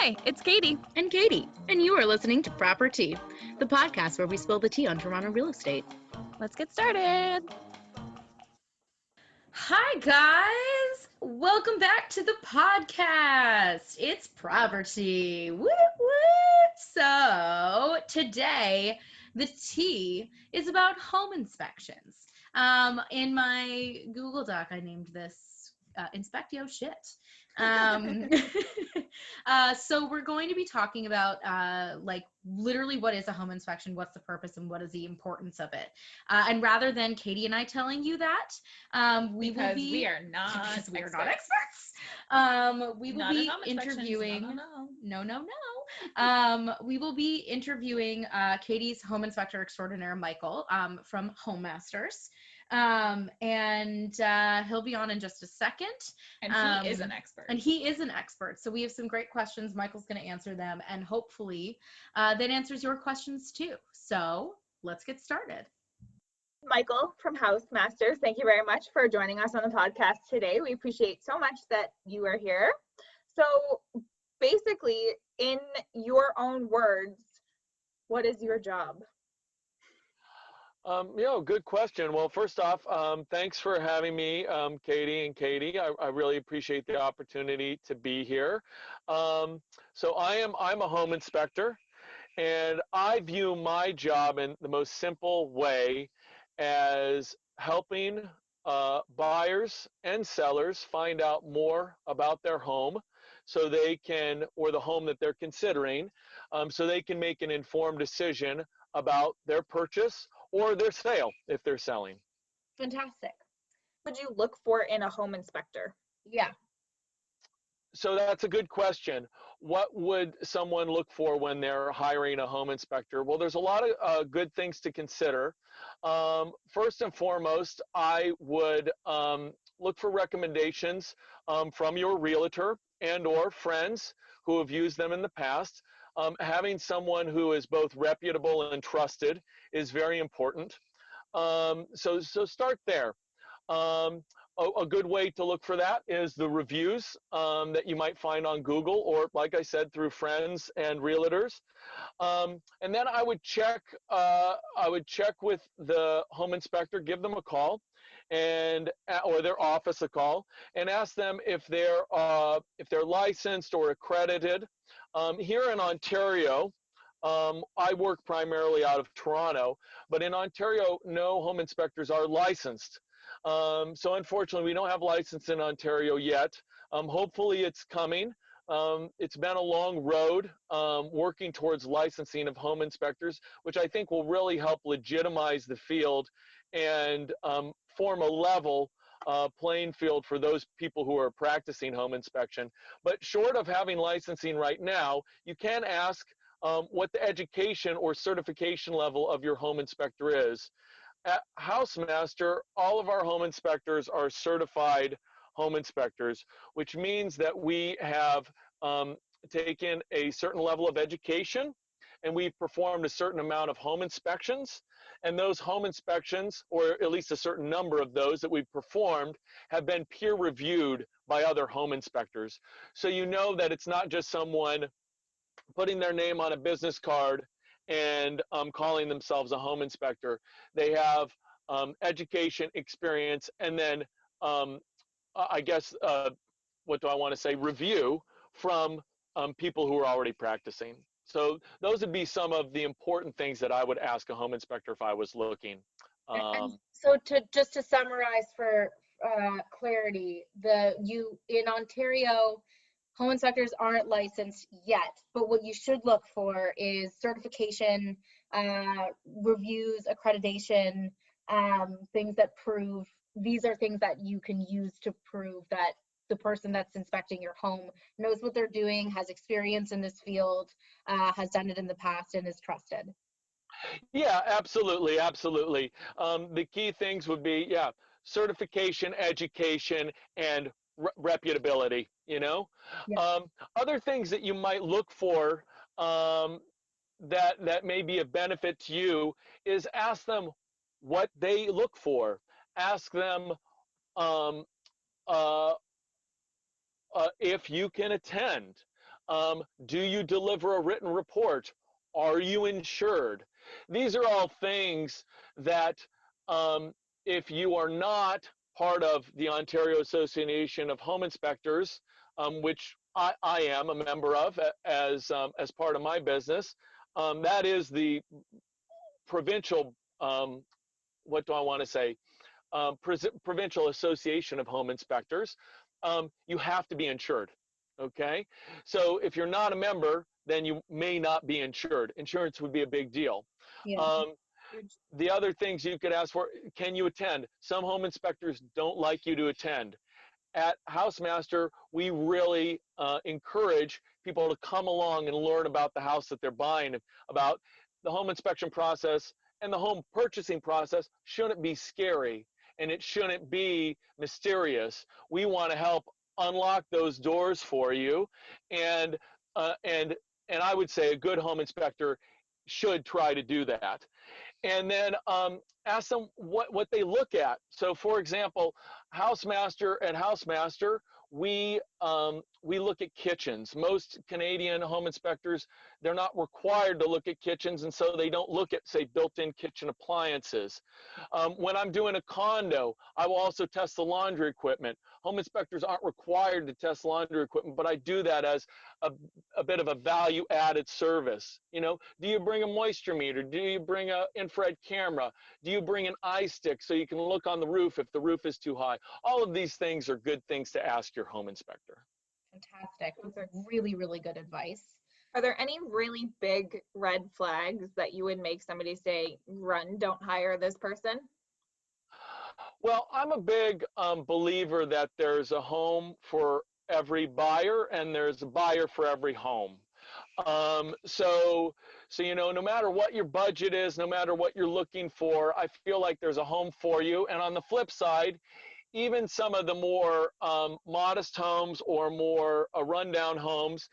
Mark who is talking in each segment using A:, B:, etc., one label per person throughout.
A: Hi, it's Katie.
B: And Katie, and you are listening to ProperTea, the podcast where we spill the tea on Toronto real estate.
A: Let's get started.
B: Hi, guys. Welcome back to the podcast. It's ProperTea. Woo, woo. So today, the tea is about home inspections. In my Google Doc, I named this Inspect Yo Shit. So we're going to be talking about like literally what is a home inspection, what's the purpose, and what is the importance of it. And rather than Katie and I telling you that, we are not experts. We will be interviewing. We will be interviewing Katie's home inspector extraordinaire, Michael, from Home Masters. And he'll be on in just a second.
A: And he is an expert.
B: So we have some great questions. Michael's going to answer them, and hopefully that answers your questions too. So let's get started.
C: Michael from House Masters, thank you very much for joining us on the podcast today. We appreciate so much that you are here. So basically, in your own words, what is your job?
D: Good question. Well, first off, thanks for having me, Katie and Katie. I really appreciate the opportunity to be here. So I'm a home inspector, and I view my job in the most simple way as helping buyers and sellers find out more about their home so they can, or the home that they're considering, so they can make an informed decision about their purchase or their sale if they're selling.
C: Fantastic. What would you look for in a home inspector?
B: Yeah.
D: So that's a good question. What would someone look for when they're hiring a home inspector? Well, there's a lot of good things to consider. First and foremost, I would look for recommendations from your realtor and or friends who have used them in the past. Having someone who is both reputable and trusted is very important. So start there. A good way to look for that is the reviews that you might find on Google, or like I said, through friends and realtors. And then I would check with the home inspector, give them a call, and or their office a call, and ask them if they're licensed or accredited. Here in Ontario, I work primarily out of Toronto, but in Ontario, no home inspectors are licensed. So unfortunately, we don't have license in Ontario yet. Hopefully it's coming. It's been a long road working towards licensing of home inspectors, which I think will really help legitimize the field and form a level playing field for those people who are practicing home inspection. But short of having licensing right now, you can ask what the education or certification level of your home inspector is. At Housemaster, all of our home inspectors are certified home inspectors, which means that we have taken a certain level of education, and we've performed a certain amount of home inspections. And those home inspections, or at least a certain number of those that we've performed, have been peer reviewed by other home inspectors. So you know that it's not just someone putting their name on a business card and calling themselves a home inspector. They have education, experience, and then review from people who are already practicing. So those would be some of the important things that I would ask a home inspector if I was looking.
C: And so just to summarize for clarity, in Ontario, home inspectors aren't licensed yet, but what you should look for is certification, reviews, accreditation, things that prove, these are things that you can use to prove that the person that's inspecting your home knows what they're doing, has experience in this field, has done it in the past, and is trusted.
D: Yeah, absolutely. The key things would be, certification, education, and reputability, Yeah. Other things that you might look for that may be a benefit to you is ask them what they look for. Ask them if you can attend. Do you deliver a written report? Are you insured? These are all things that if you are not part of the Ontario Association of Home Inspectors, which I am a member of as part of my business, that is the provincial, what do I want to say, Provincial Association of Home Inspectors, you have to be insured. Okay, so if you're not a member, then you may not be insured. Insurance would be a big deal.
C: Yeah.
D: The other things you could ask for: can you attend? Some home inspectors don't like you to attend. At Housemaster, we really encourage people to come along and learn about the house that they're buying, about the home inspection process, and the home purchasing process shouldn't be scary and it shouldn't be mysterious. We want to help unlock those doors for you, and uh, and and I would say a good home inspector should try to do that. And then ask them what they look at. So, for example, Housemaster, we look at kitchens. Most Canadian home inspectors, they're not required to look at kitchens, and so they don't look at, say, built-in kitchen appliances. When I'm doing a condo, I will also test the laundry equipment. Home inspectors aren't required to test laundry equipment, but I do that as a bit of a value-added service. You know, do you bring a moisture meter? Do you bring an infrared camera? Do you bring an eye stick so you can look on the roof if the roof is too high? All of these things are good things to ask your home inspector.
C: Fantastic. Really, really good advice.
A: Are there any really big red flags that you would make somebody say, run, don't hire this person?
D: Well, I'm a big believer that there's a home for every buyer and there's a buyer for every home. So you know, no matter what your budget is, no matter what you're looking for, I feel like there's a home for you. And on the flip side, even some of the more modest homes or more rundown homes,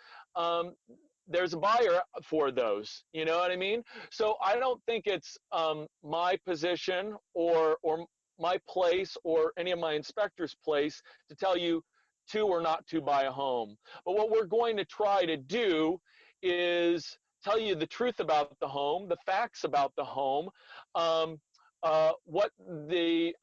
D: there's a buyer for those. You know what I mean? So I don't think it's my position or my place or any of my inspectors' place to tell you to or not to buy a home. But what we're going to try to do is tell you the truth about the home, the facts about the home, what the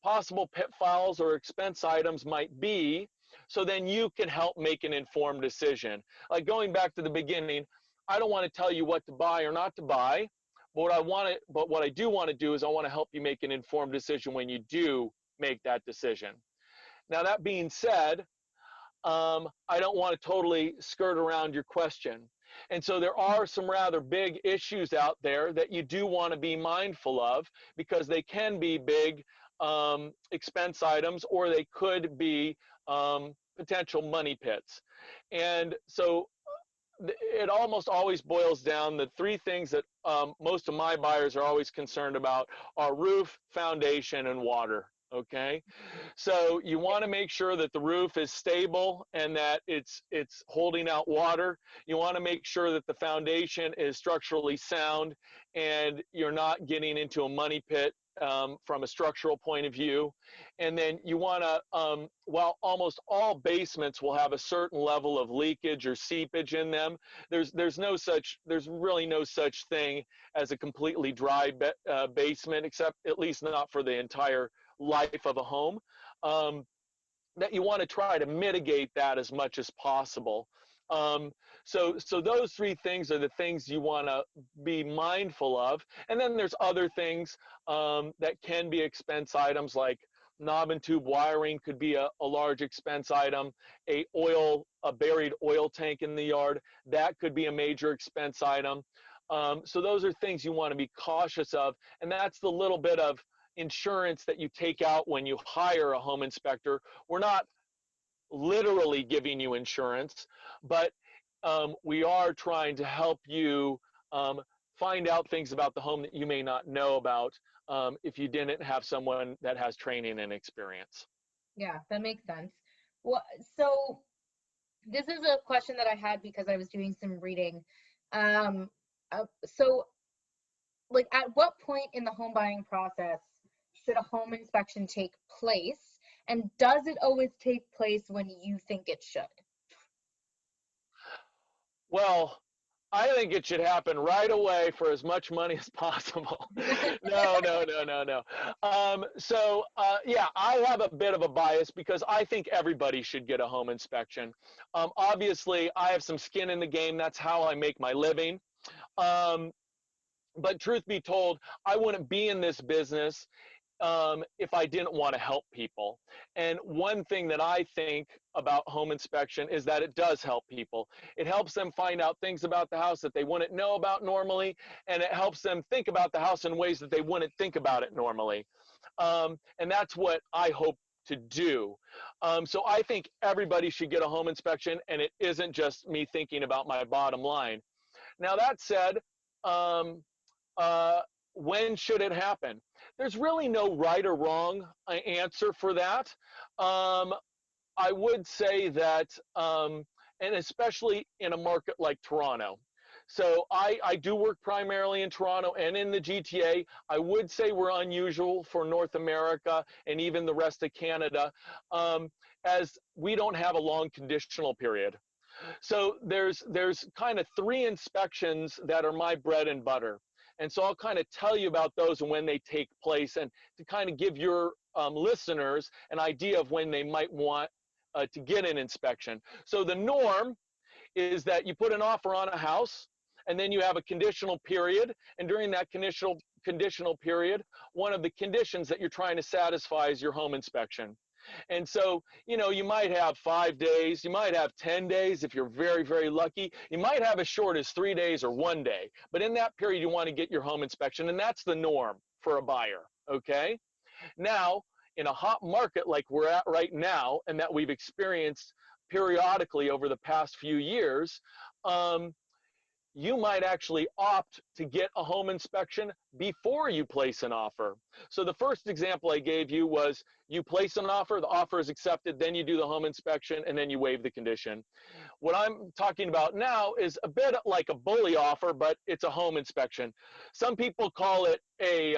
D: possible pitfalls or expense items might be, so then you can help make an informed decision. Like going back to the beginning, I don't want to tell you what to buy or not to buy, but what I do want to do is I want to help you make an informed decision when you do make that decision. Now, that being said, I don't want to totally skirt around your question. And so there are some rather big issues out there that you do want to be mindful of, because they can be big expense items, or they could be potential money pits. And so it almost always boils down, the three things that most of my buyers are always concerned about are roof, foundation, and water. Okay, so you want to make sure that the roof is stable and that it's holding out water. You want to make sure that the foundation is structurally sound and you're not getting into a money pit from a structural point of view. And then you want to, while almost all basements will have a certain level of leakage or seepage in them, there's really no such thing as a completely dry basement, except at least not for the entire life of a home, that you want to try to mitigate that as much as possible. So those three things are the things you want to be mindful of. And then there's other things that can be expense items, like knob and tube wiring could be a large expense item. A buried oil tank in the yard, that could be a major expense item. So those are things you want to be cautious of. And that's the little bit of insurance that you take out when you hire a home inspector. We're not literally giving you insurance, but we are trying to help you find out things about the home that you may not know about if you didn't have someone that has training and experience.
C: Yeah, that makes sense. Well, so this is a question that I had because I was doing some reading. So, like, at what point in the home buying process should a home inspection take place? And does it always take place when you think it should?
D: Well, I think it should happen right away for as much money as possible. No, no, no, no, no. Yeah, I have a bit of a bias because I think everybody should get a home inspection. Obviously, I have some skin in the game. That's how I make my living. Um, but truth be told, I wouldn't be in this business if I didn't want to help people. And one thing that I think about home inspection is that it does help people. It helps them find out things about the house that they wouldn't know about normally, and it helps them think about the house in ways that they wouldn't think about it normally. And that's what I hope to do. So I think everybody should get a home inspection, and it isn't just me thinking about my bottom line. Now, that said, um, uh, when should it happen? There's really no right or wrong answer for that. Um, I would say that, and especially in a market like Toronto. So I do work primarily in Toronto and in the GTA. I would say we're unusual for North America and even the rest of Canada, as we don't have a long conditional period. So there's kind of 3 inspections that are my bread and butter. And so I'll kind of tell you about those and when they take place, and to kind of give your listeners an idea of when they might want to get an inspection. So the norm is that you put an offer on a house, and then you have a conditional period. And during that conditional period, one of the conditions that you're trying to satisfy is your home inspection. And so, you might have 5 days, you might have 10 days if you're very, very lucky. You might have as short as 3 days or 1 day. But in that period, you want to get your home inspection, and that's the norm for a buyer, okay? Now, in a hot market like we're at right now, and that we've experienced periodically over the past few years, you might actually opt to get a home inspection before you place an offer. So the first example I gave you was you place an offer, the offer is accepted, then you do the home inspection, and then you waive the condition. What I'm talking about now is a bit like a bully offer, but it's a home inspection. Some people call it a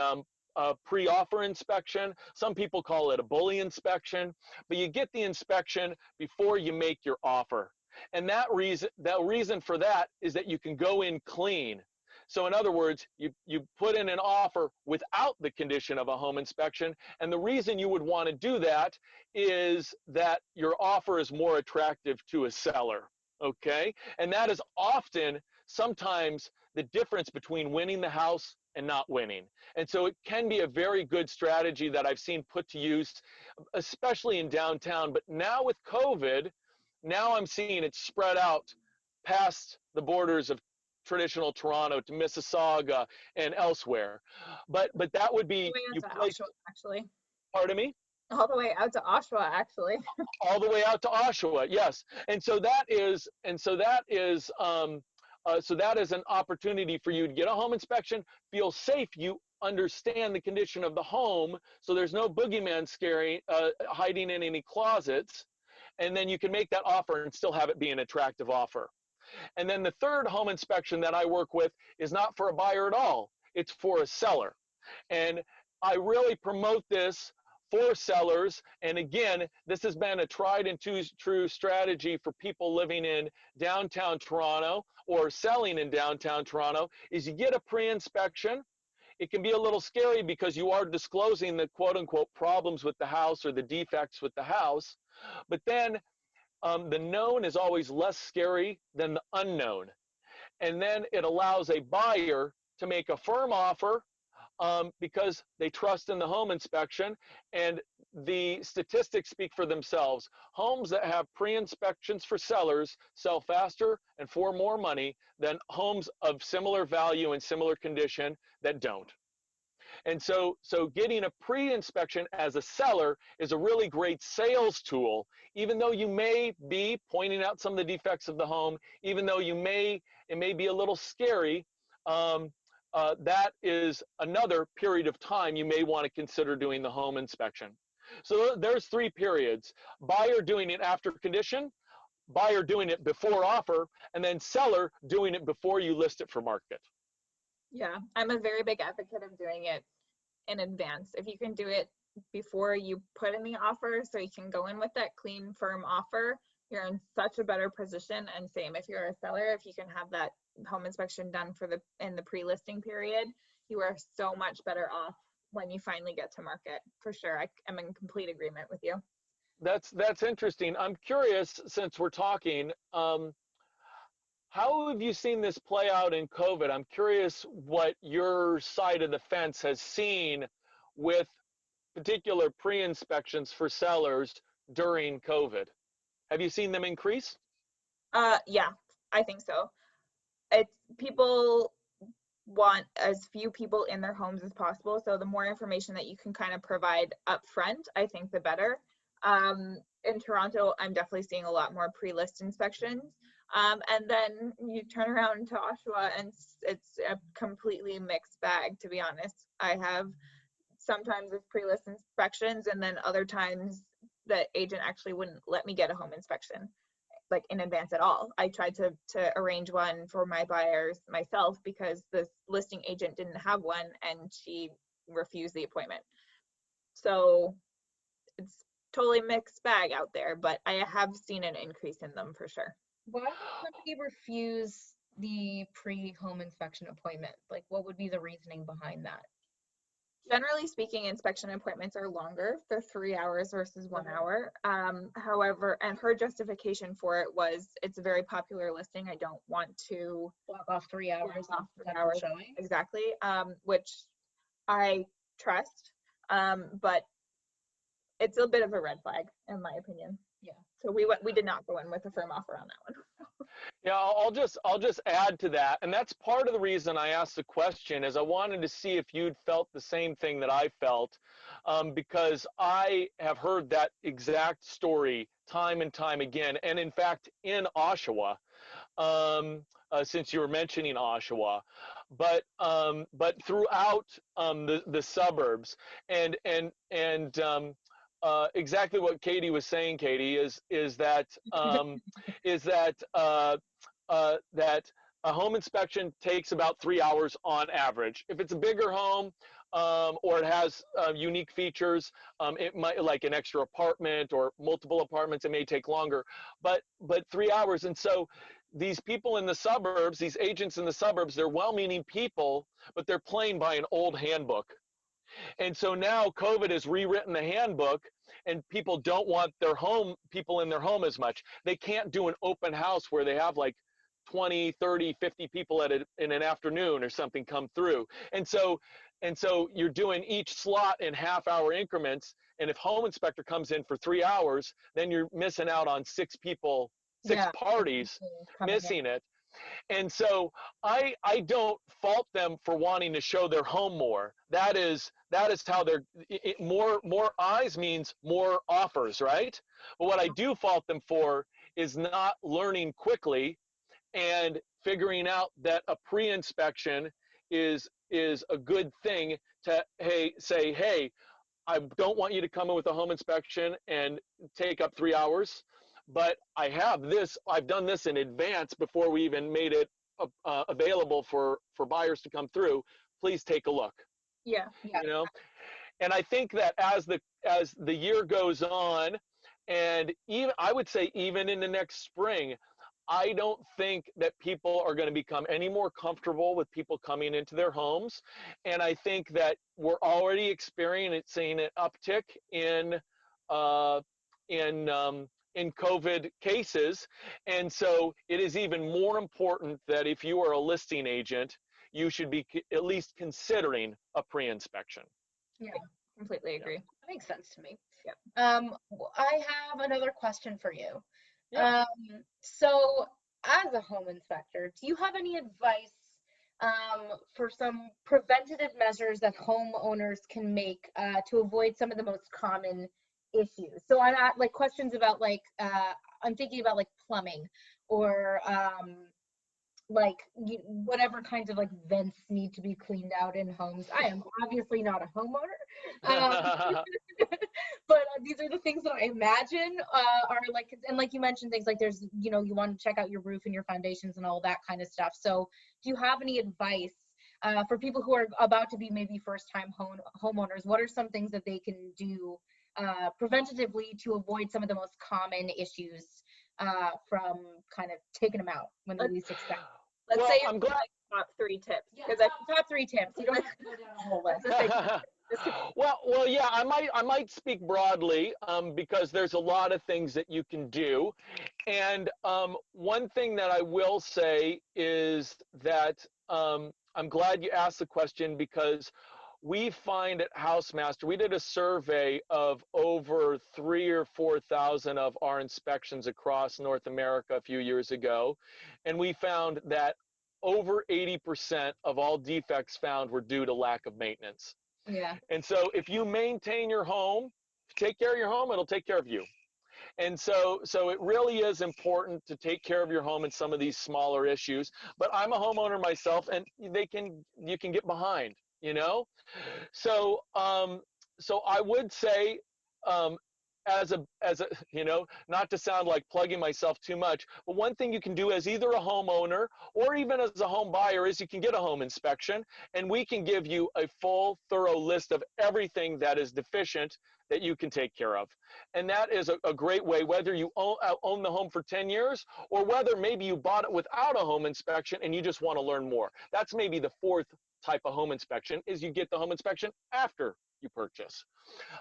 D: pre-offer inspection. Some people call it a bully inspection, but you get the inspection before you make your offer. And that reason for that is that you can go in clean. So in other words, you put in an offer without the condition of a home inspection. And the reason you would want to do that is that your offer is more attractive to a seller. Okay? And that is often, sometimes, the difference between winning the house and not winning. And so it can be a very good strategy that I've seen put to use, especially in downtown. But now with COVID, now I'm seeing it spread out past the borders of traditional Toronto to Mississauga and elsewhere. But that would be,
A: you place, Oshawa, actually.
D: Pardon me?
A: All the way out to Oshawa, actually.
D: All the way out to Oshawa, yes. So that is an opportunity for you to get a home inspection, feel safe, you understand the condition of the home, so there's no boogeyman hiding in any closets. And then you can make that offer and still have it be an attractive offer. And then the third home inspection that I work with is not for a buyer at all. It's for a seller. And I really promote this for sellers. And again, this has been a tried and true strategy for people living in downtown Toronto or selling in downtown Toronto, is you get a pre-inspection. It can be a little scary because you are disclosing the quote unquote problems with the house or the defects with the house. But then the known is always less scary than the unknown. And then it allows a buyer to make a firm offer because they trust in the home inspection. And the statistics speak for themselves. Homes that have pre-inspections for sellers sell faster and for more money than homes of similar value and similar condition that don't. And so getting a pre-inspection as a seller is a really great sales tool, even though you may be pointing out some of the defects of the home, even though it may be a little scary. That is another period of time you may want to consider doing the home inspection. So there's 3 periods: buyer doing it after condition, buyer doing it before offer, and then seller doing it before you list it for market.
A: Yeah, I'm a very big advocate of doing it in advance. If you can do it before you put in the offer, so you can go in with that clean, firm offer, you're in such a better position. And same if you're a seller, if you can have that home inspection done in the pre-listing period, you are so much better off when you finally get to market, for sure. I am in complete agreement with you.
D: That's interesting. I'm curious, since we're talking, how have you seen this play out in COVID? I'm curious what your side of the fence has seen with particular pre-inspections for sellers during COVID. Have you seen them increase?
A: Yeah, I think so. It's people want as few people in their homes as possible. So the more information that you can kind of provide up front, I think the better. In Toronto, I'm definitely seeing a lot more pre-list inspections. And then you turn around to Oshawa and it's a completely mixed bag, to be honest. I have sometimes with pre-list inspections, and then other times the agent actually wouldn't let me get a home inspection like in advance at all. I tried to arrange one for my buyers myself because the listing agent didn't have one and she refused the appointment. So it's totally mixed bag out there, but I have seen an increase in them for sure.
C: Why would somebody refuse the pre-home inspection appointment? Like, what would be the reasoning behind that?
A: Generally speaking, inspection appointments are longer. They're 3 hours versus 1 hour. However, and her justification for it was it's a very popular listing. I don't want to
C: Block off 3 hours
A: off
C: of
A: 3 hours.
C: showing.
A: Exactly. Which I trust. But it's a bit of a red flag in my opinion.
C: Yeah.
A: So we did not go in with a firm offer on that one.
D: Yeah, I'll just add to that, and that's part of the reason I asked the question is I wanted to see if you'd felt the same thing that I felt, because I have heard that exact story time and time again, and in fact in Oshawa, since you were mentioning Oshawa, but throughout the suburbs, and exactly what Katie was saying, Katie, is that that a home inspection takes about 3 hours on average. If it's a bigger home, or it has unique features, it might, like an extra apartment or multiple apartments, it may take longer, but 3 hours. And so these people in the suburbs, these agents in the suburbs, they're well-meaning people, but they're playing by an old handbook. And so now COVID has rewritten the handbook, and people don't want people in their home as much. They can't do an open house where they have like 20, 30, 50 people in an afternoon or something come through. And so you're doing each slot in half-hour increments. And if home inspector comes in for 3 hours, then you're missing out on 6 people, 6 parties missing it. And so I don't fault them for wanting to show their home more. That is how more eyes means more offers, right? But what I do fault them for is not learning quickly and figuring out that a pre-inspection is a good thing to say, hey, I don't want you to come in with a home inspection and take up 3 hours, but I've done this in advance before we even made it available for buyers to come through. Please take a look.
A: Yeah.
D: You know, and I think that as the year goes on, and I would say even in the next spring, I don't think that people are going to become any more comfortable with people coming into their homes. And I think that we're already experiencing an uptick in COVID cases. And so it is even more important that if you are a listing agent, you should be at least considering a pre-inspection.
C: Yeah,
A: Completely agree.
C: that makes sense to me.
A: Yep.
C: I have another question for you.
D: Yeah.
C: So as a home inspector, do you have any advice for some preventative measures that homeowners can make to avoid some of the most common issues? So I'm at like questions about like I'm thinking about like plumbing or like whatever kinds of like vents need to be cleaned out in homes. I am obviously not a homeowner, but these are the things that I imagine are like, and like you mentioned things like there's, you want to check out your roof and your foundations and all that kind of stuff. So do you have any advice for people who are about to be maybe first-time homeowners? What are some things that they can do preventatively to avoid some of the most common issues from kind of taking them out when they least expect.
A: Let's
D: Well,
A: say
D: I'm
A: it's
D: glad.
A: like top 3 tips,
C: Yeah,
A: because
C: top 3 tips. You don't have to go down a whole list.
D: Well, yeah, I might speak broadly, because there's a lot of things that you can do. And one thing that I will say is that I'm glad you asked the question, because we find at Housemaster, we did a survey of over 3,000 or 4,000 of our inspections across North America a few years ago, and we found that over 80% of all defects found were due to lack of maintenance.
C: Yeah.
D: And so if you maintain your home, take care of your home, it'll take care of you. And so it really is important to take care of your home in some of these smaller issues. But I'm a homeowner myself, and you can get behind, you know? So so I would say, um, as a not to sound like plugging myself too much, but one thing you can do as either a homeowner or even as a home buyer is you can get a home inspection, and we can give you a full, thorough list of everything that is deficient that you can take care of. And that is a great way, whether you own the home for 10 years or whether maybe you bought it without a home inspection and you just want to learn more. That's maybe the fourth type of home inspection, is you get the home inspection after you purchase.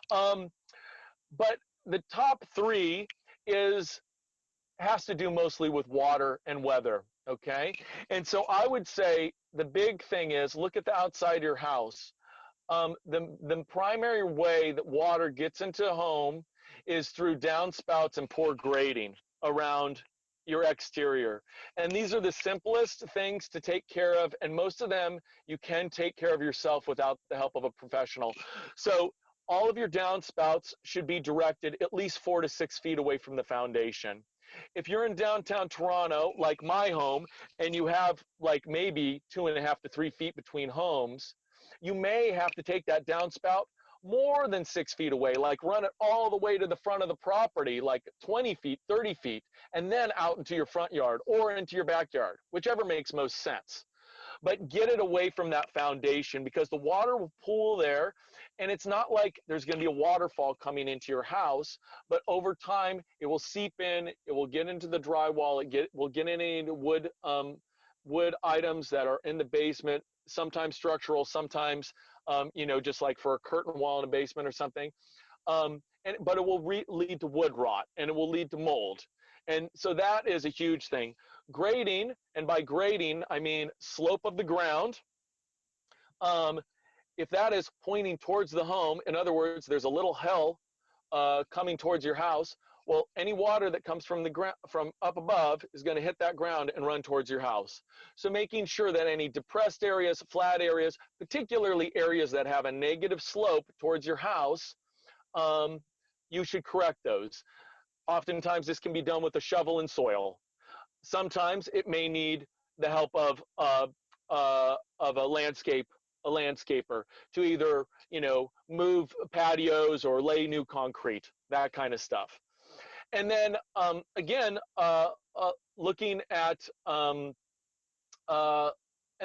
D: But the top 3 has to do mostly with water and weather, okay? And so I would say the big thing is look at the outside of your house. The primary way that water gets into a home is through downspouts and poor grading around your exterior. And these are the simplest things to take care of, and most of them you can take care of yourself without the help of a professional. So all of your downspouts should be directed at least 4 to 6 feet away from the foundation. If you're in downtown Toronto, like my home, and you have like maybe 2.5 to 3 feet between homes, you may have to take that downspout more than 6 feet away, like run it all the way to the front of the property, like 20 feet, 30 feet, and then out into your front yard or into your backyard, whichever makes most sense. But get it away from that foundation, because the water will pool there, and it's not like there's going to be a waterfall coming into your house, but over time it will seep in, it will get into the drywall, will get into wood items that are in the basement, sometimes structural, sometimes just like for a curtain wall in a basement or something. But it will lead to wood rot, and it will lead to mold. And so that is a huge thing. Grading, and by grading, I mean slope of the ground. If that is pointing towards the home, in other words, there's a little hill coming towards your house, well, any water that comes from the ground, from up above, is going to hit that ground and run towards your house. So making sure that any depressed areas, flat areas, particularly areas that have a negative slope towards your house, you should correct those. Oftentimes this can be done with a shovel and soil. Sometimes it may need the help of a landscaper to either move patios or lay new concrete, that kind of stuff. And then again, looking at and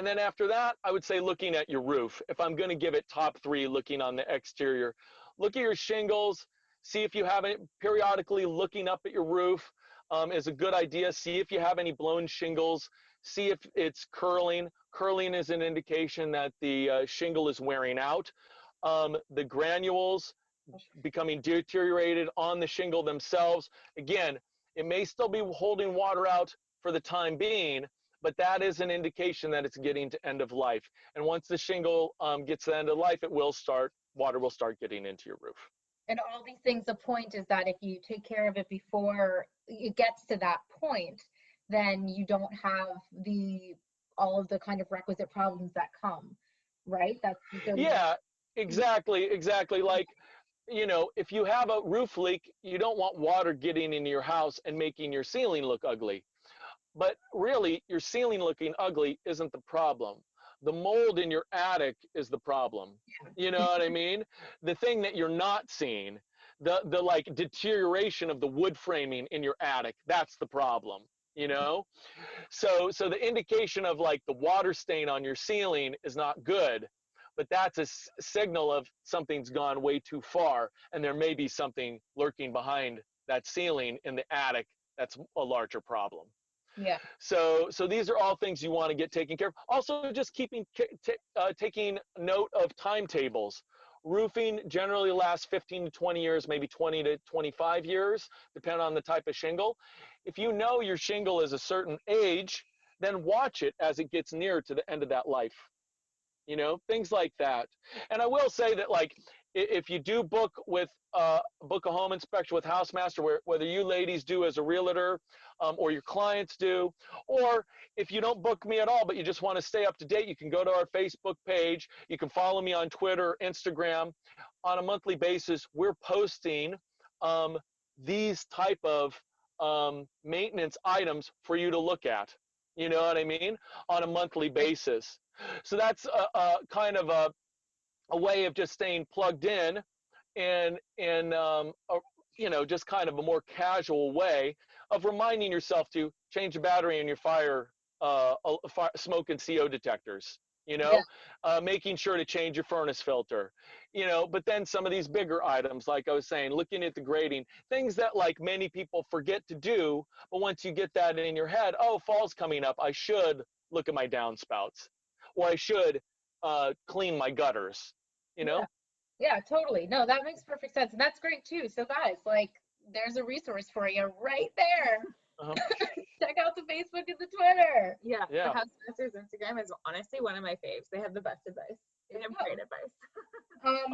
D: then after that, I would say looking at your roof. If I'm going to give it top 3, looking on the exterior, look at your shingles. See if you have it. Periodically looking up at your roof is a good idea. See if you have any blown shingles. See if it's curling. Curling is an indication that the shingle is wearing out. The granules becoming deteriorated on the shingle themselves. Again, it may still be holding water out for the time being, but that is an indication that it's getting to end of life. And once the shingle gets to the end of life, water will start getting into your roof.
C: And all these things, the point is that if you take care of it before it gets to that point, then you don't have all of the kind of requisite problems that come, right?
D: Yeah, exactly. Like, if you have a roof leak, you don't want water getting into your house and making your ceiling look ugly. But really, your ceiling looking ugly isn't the problem. The mold in your attic is the problem. You know what I mean? The thing that you're not seeing, the like deterioration of the wood framing in your attic, that's the problem, So the indication of like the water stain on your ceiling is not good, but that's a signal of something's gone way too far, and there may be something lurking behind that ceiling in the attic that's a larger problem.
C: Yeah.
D: So these are all things you want to get taken care of. Also, just taking note of timetables. Roofing generally lasts 15 to 20 years, maybe 20 to 25 years, depending on the type of shingle. If you know your shingle is a certain age, then watch it as it gets near to the end of that life. You know, things like that. And I will say that, like, if you do book a home inspection with Housemaster, whether you ladies do as a realtor, or your clients do, or if you don't book me at all but you just want to stay up to date, you can go to our Facebook page. You can follow me on Twitter, Instagram. On a monthly basis, we're posting these type of maintenance items for you to look at. You know what I mean? On a monthly basis. So that's a kind of a way of just staying plugged in, and you know, just kind of a more casual way of reminding yourself to change the battery in your smoke and CO detectors. You know, making sure to change your furnace filter. You know, but then some of these bigger items, like I was saying, looking at the grading, things that like many people forget to do, but once you get that in your head, oh, fall's coming up, I should look at my downspouts, or I should clean my gutters. You know.
C: Yeah, totally. No, that makes perfect sense. And that's great too. So guys, like, there's a resource for you right there.
D: Uh-huh.
C: Check out the Facebook and the Twitter.
A: Yeah,
D: Yeah.
A: the Housemaster's Instagram is honestly one of my faves. They have the best advice. They have great advice.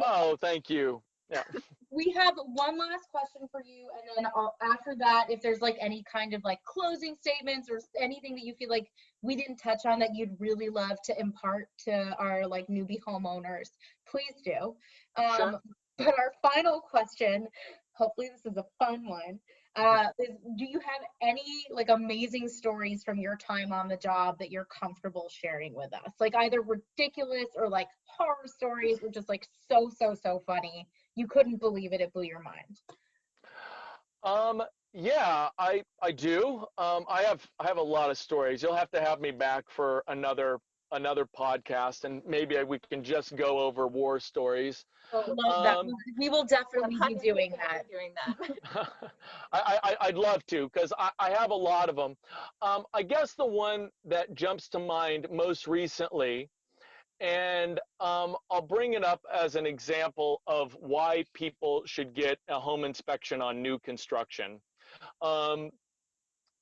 D: Oh, thank you. Yeah.
C: We have one last question for you, and then after that, if there's like any kind of like closing statements or anything that you feel like we didn't touch on that you'd really love to impart to our like newbie homeowners, please do.
D: Sure.
C: But our final question, hopefully this is a fun one, is, do you have any like amazing stories from your time on the job that you're comfortable sharing with us? Like either ridiculous or like horror stories, or just like so funny. You couldn't believe it. It blew your mind.
D: Yeah, I do. I have a lot of stories. You'll have to have me back for another podcast, and maybe we can just go over war stories.
C: Love that. We will definitely be doing that.
D: I'd love to, because I have a lot of them. I guess the one that jumps to mind most recently, and I'll bring it up as an example of why people should get a home inspection on new construction.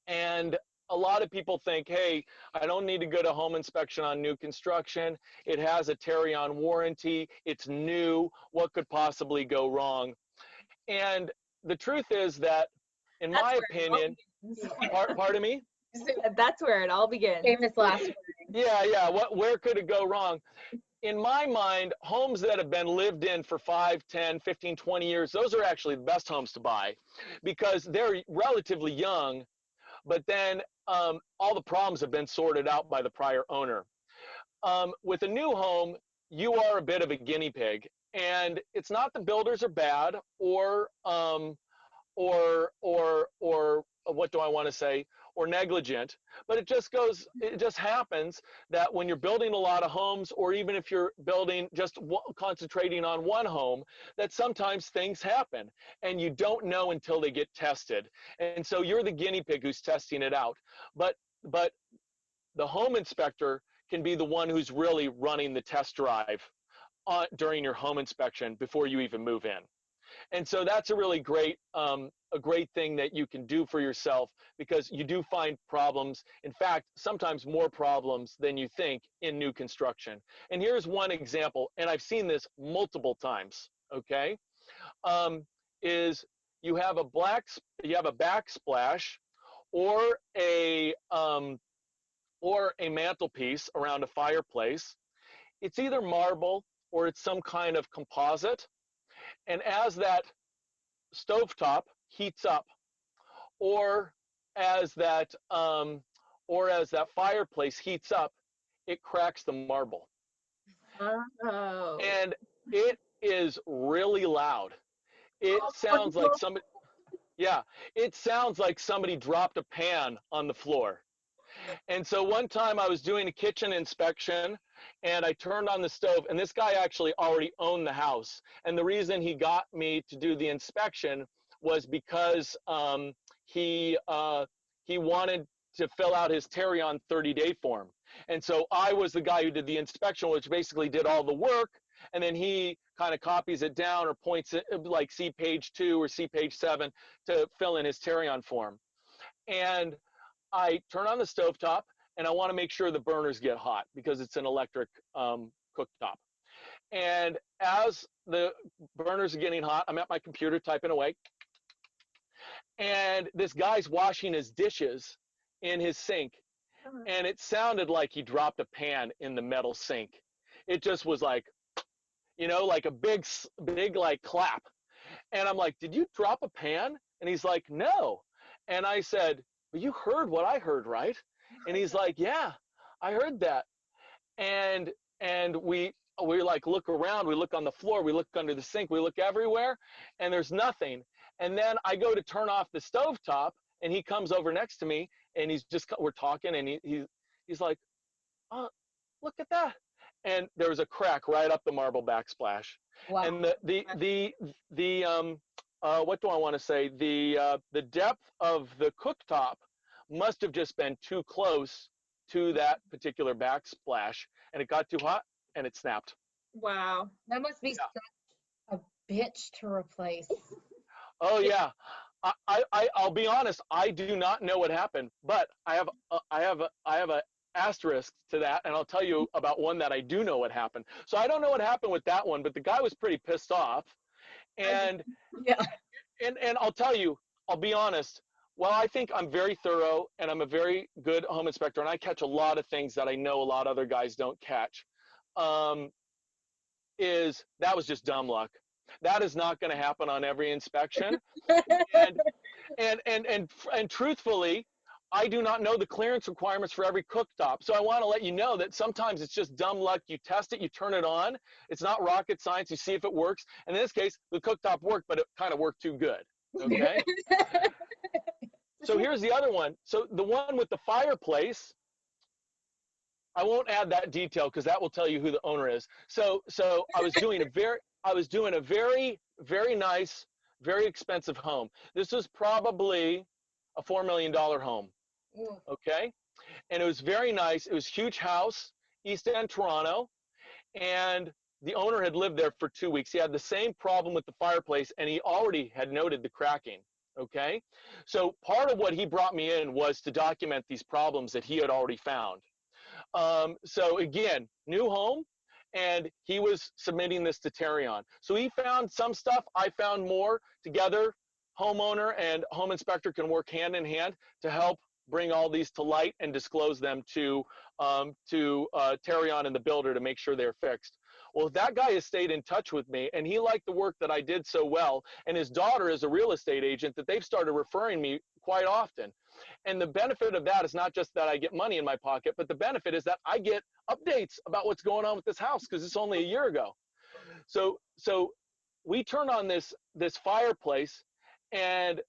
D: And a lot of people think, hey, I don't need to go to home inspection on new construction. It has a carry-on warranty. It's new. What could possibly go wrong? And the truth is that, in my opinion, pardon me?
A: That's where it all begins.
C: Famous last word.
D: Yeah. Where could it go wrong? In my mind, homes that have been lived in for 5, 10, 15, 20 years, those are actually the best homes to buy, because they're relatively young, but then all the problems have been sorted out by the prior owner. With a new home, you are a bit of a guinea pig, and it's not the builders are bad, or what do I want to say, or negligent, but it just happens that when you're building a lot of homes, or even if you're building just concentrating on one home, that sometimes things happen and you don't know until they get tested. And so you're the guinea pig who's testing it out. But the home inspector can be the one who's really running the test drive during your home inspection before you even move in. And so that's a really great thing that you can do for yourself, because you do find problems. In fact, sometimes more problems than you think in new construction. And here's one example, and I've seen this multiple times. Okay, is you have a backsplash or a mantelpiece around a fireplace. It's either marble or it's some kind of composite. And as that stovetop heats up, or as that fireplace heats up, it cracks the marble.
A: Oh.
D: And it is really loud. It sounds like somebody dropped a pan on the floor. And so one time I was doing a kitchen inspection, and I turned on the stove, and this guy actually already owned the house. And the reason he got me to do the inspection was because he wanted to fill out his Tarion 30-day form. And so I was the guy who did the inspection, which basically did all the work. And then he kind of copies it down or points it, like see page 2 or see page 7 to fill in his Tarion form. And I turn on the stovetop, and I want to make sure the burners get hot because it's an electric cooktop. And as the burners are getting hot, I'm at my computer typing away. And this guy's washing his dishes in his sink. And it sounded like he dropped a pan in the metal sink. It just was like, you know, like a big like clap. And I'm like, did you drop a pan? And he's like, no. And I said, well, you heard what I heard, right? And he's like, yeah, I heard that. And we like look around, we look on the floor, we look under the sink, we look everywhere, and there's nothing. And then I go to turn off the stovetop, and he comes over next to me, and we're talking, and he's like, oh, look at that. And there was a crack right up the marble backsplash.
C: Wow.
D: And what do I want to say? The depth of the cooktop must have just been too close to that particular backsplash, and it got too hot and it snapped.
A: Wow.
C: That must be such a bitch to replace.
D: Oh yeah. I'll be honest, I do not know what happened, but I have a asterisk to that, and I'll tell you about one that I do know what happened. So I don't know what happened with that one, but the guy was pretty pissed off. And
C: yeah.
D: And I'll tell you, I'll be honest, while I think I'm very thorough and I'm a very good home inspector and I catch a lot of things that I know a lot of other guys don't catch, is that was just dumb luck. That is not going to happen on every inspection. and truthfully, I do not know the clearance requirements for every cooktop. So I want to let you know that sometimes it's just dumb luck. You test it, you turn it on. It's not rocket science. You see if it works. And in this case, the cooktop worked, but it kind of worked too good. Okay. So here's the other one. So the one with the fireplace, I won't add that detail because that will tell you who the owner is. So I was doing a very, very nice, very expensive home. This was probably a $4 million home. Okay. And it was very nice. It was a huge house, East End, Toronto. And the owner had lived there for 2 weeks. He had the same problem with the fireplace, and he already had noted the cracking. Okay. So part of what he brought me in was to document these problems that he had already found. So again, new home, and he was submitting this to Tarion. So he found some stuff, I found more. Together, homeowner and home inspector can work hand in hand to help bring all these to light and disclose them to Tarion and the builder to make sure they're fixed. Well, that guy has stayed in touch with me, and he liked the work that I did so well, and his daughter is a real estate agent that they've started referring me quite often. And the benefit of that is not just that I get money in my pocket, but the benefit is that I get updates about what's going on with this house because it's only a year ago. So we turned on this fireplace, and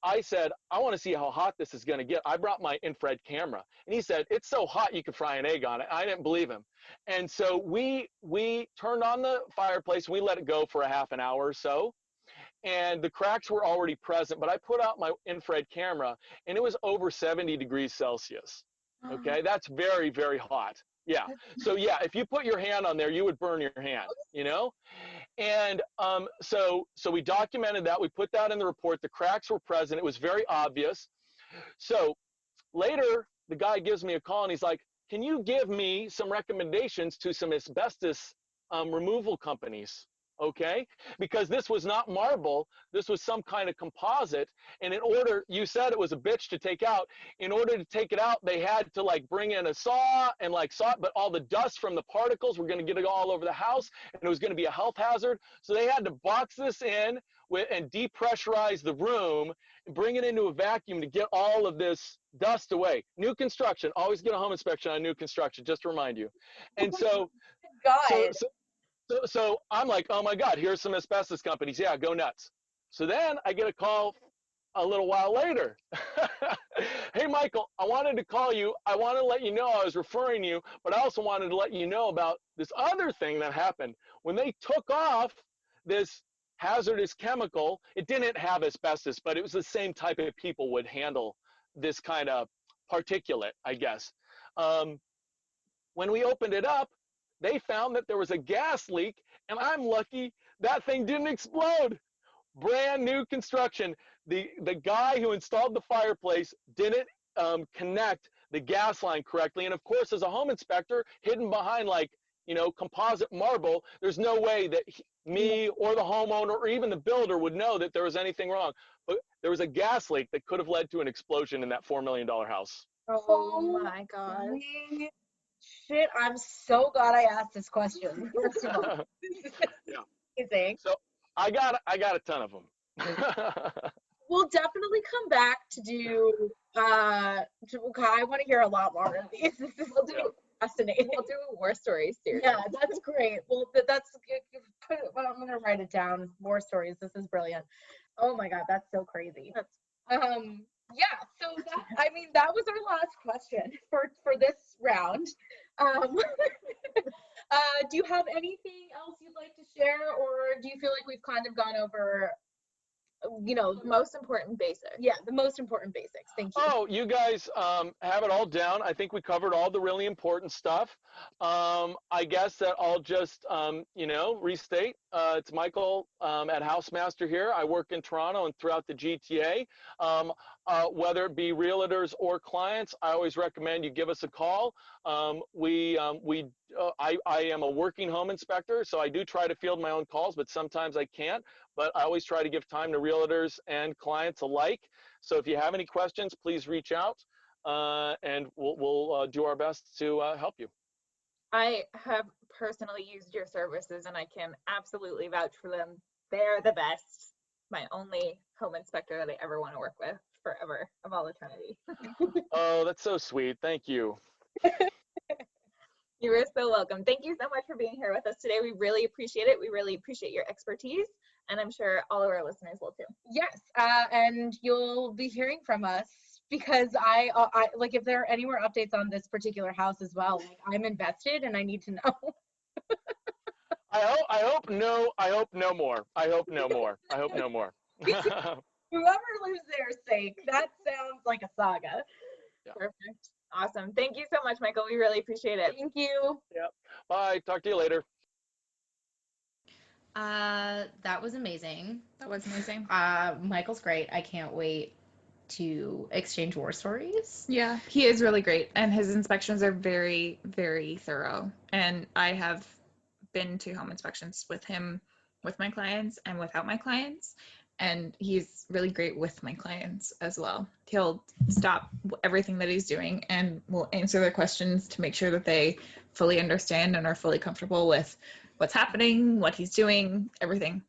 D: I said, I want to see how hot this is going to get. I brought my infrared camera, and he said, it's so hot you could fry an egg on it. I didn't believe him. And so we turned on the fireplace, and we let it go for a half an hour or so. And the cracks were already present, but I put out my infrared camera, and it was over 70 degrees Celsius. Okay, that's very, very hot. Yeah. So yeah, if you put your hand on there, you would burn your hand, you know? And so we documented that. We put that in the report. The cracks were present. It was very obvious. So later, the guy gives me a call, and he's like, can you give me some recommendations to some asbestos removal companies? Okay, because this was not marble, this was some kind of composite, and you said it was a bitch to take out. In order to take it out, they had to like bring in a saw and like saw it, but all the dust from the particles were going to get it all over the house, and it was going to be a health hazard. So they had to box this in and depressurize the room and bring it into a vacuum to get all of this dust away. New construction, always get a home inspection on new construction, just to remind you. And so So I'm like, oh my God, here's some asbestos companies. Yeah, go nuts. So then I get a call a little while later. Hey, Michael, I wanted to call you. I want to let you know I was referring you, but I also wanted to let you know about this other thing that happened. When they took off this hazardous chemical. It didn't have asbestos, but it was the same type of people would handle this kind of particulate, I guess. When we opened it up, they found that there was a gas leak, and I'm lucky that thing didn't explode. Brand new construction. The guy who installed the fireplace didn't connect the gas line correctly, and of course, as a home inspector, hidden behind like composite marble, there's no way that me or the homeowner or even the builder would know that there was anything wrong. But there was a gas leak that could have led to an explosion in that $4 million house.
A: Oh my gosh.
C: Holy shit, I'm so glad I asked this question. First of all,
D: Yeah.
C: amazing.
D: So I got a ton of them.
C: We'll definitely come back to do. I want to hear a lot more of these. This is fascinating.
A: We'll do a war story series.
C: Yeah, that's great. Well, that's good. I'm gonna write it down. More stories. This is brilliant. Oh my God, that's so crazy. Yeah. So that was our last question for this round. Do you have anything else you'd like to share, or do you feel like we've kind of gone over,
A: The most important basics.
C: yeah, the most important basics? Thank you.
D: Oh, you guys have it all down. I think we covered all the really important stuff. I guess that I'll just, restate. It's Michael at Housemaster here. I work in Toronto and throughout the GTA. Whether it be realtors or clients, I always recommend you give us a call. I am a working home inspector, so I do try to field my own calls, but sometimes I can't. But I always try to give time to realtors and clients alike. So if you have any questions, please reach out, and we'll do our best to help you.
A: I have personally used your services and I can absolutely vouch for them. They're the best. My only home inspector that I ever want to work with forever, of all eternity.
D: Oh, that's so sweet. Thank you.
A: You are so welcome. Thank you so much for being here with us today. We really appreciate it. We really appreciate your expertise, and I'm sure all of our listeners will too.
C: Yes, and you'll be hearing from us, because I like, if there are any more updates on this particular house as well. Like, I'm invested and I need to know.
D: I hope no more. I hope no more.
C: Whoever lives there's sake. That sounds like a saga.
D: Yeah.
A: Perfect. Awesome. Thank you so much, Michael. We really appreciate it.
C: Thank you.
D: Yep. Bye. Talk to you later.
B: That was amazing.
A: That was amazing.
B: Michael's great. I can't wait to exchange war stories.
A: Yeah, he is really great, and his inspections are very, very thorough. And I have been to home inspections with him, with my clients and without my clients, and he's really great with my clients as well. He'll stop everything that he's doing and will answer their questions to make sure that they fully understand and are fully comfortable with what's happening, what he's doing, everything.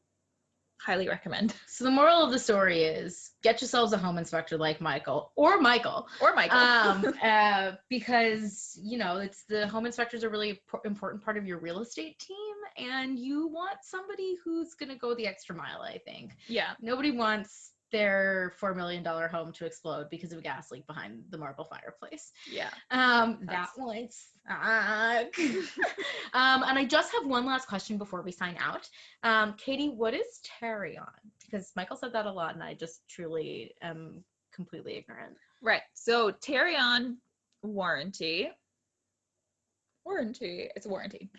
A: Highly recommend.
B: So the moral of the story is, get yourselves a home inspector like Michael. Because it's the home inspector is a really important part of your real estate team, and you want somebody who's going to go the extra mile. I think.
A: Yeah.
B: Nobody wants their $4 million home to explode because of a gas leak behind the marble fireplace.
A: Yeah.
B: That one suck. And I just have one last question before we sign out. Katie, what is Tarion? Because Michael said that a lot, and I just truly am completely ignorant.
A: Right. So Tarion warranty. It's a warranty.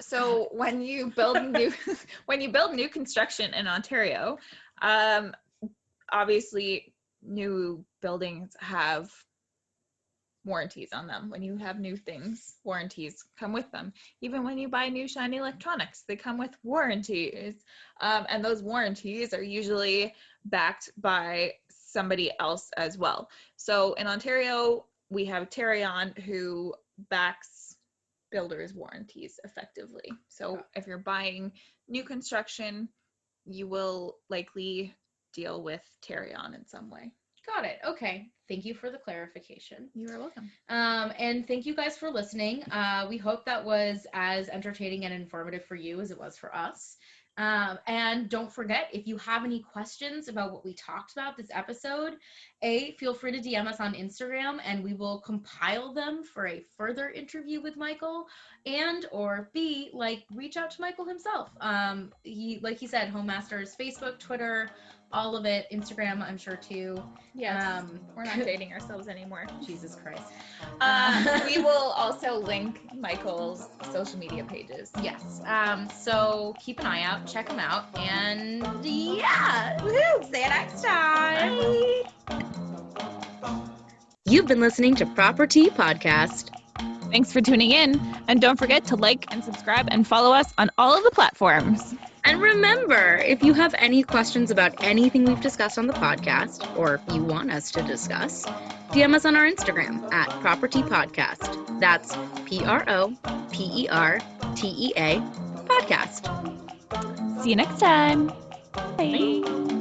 A: So when you build new construction in Ontario, obviously new buildings have warranties on them. When you have new things, warranties come with them. Even when you buy new shiny electronics, they come with warranties. And those warranties are usually backed by somebody else as well. So in Ontario, we have Tarion, who backs builders' warranties effectively. So if you're buying new construction, you will likely deal with Tarion in some way.
B: Got it. Okay. Thank you for the clarification.
A: You are welcome.
B: And thank you guys for listening. We hope that was as entertaining and informative for you as it was for us. And don't forget, if you have any questions about what we talked about this episode, feel free to DM us on Instagram and we will compile them for a further interview with Michael, and or B, reach out to Michael himself. He, like he said, Home Masters, Facebook, Twitter, all of it, Instagram, I'm sure too.
A: Yes, we're not dating ourselves anymore.
B: Jesus Christ.
A: We will also link Michael's social media pages.
B: Yes. So keep an eye out, check them out, and yeah, woo, see you next time.
A: Bye.
B: You've been listening to ProperTea Podcast.
A: Thanks for tuning in, and don't forget to like and subscribe and follow us on all of the platforms.
B: And remember, if you have any questions about anything we've discussed on the podcast, or you want us to discuss, DM us on our Instagram at ProperTea Podcast. That's ProperTea Podcast.
A: See you next time. Bye.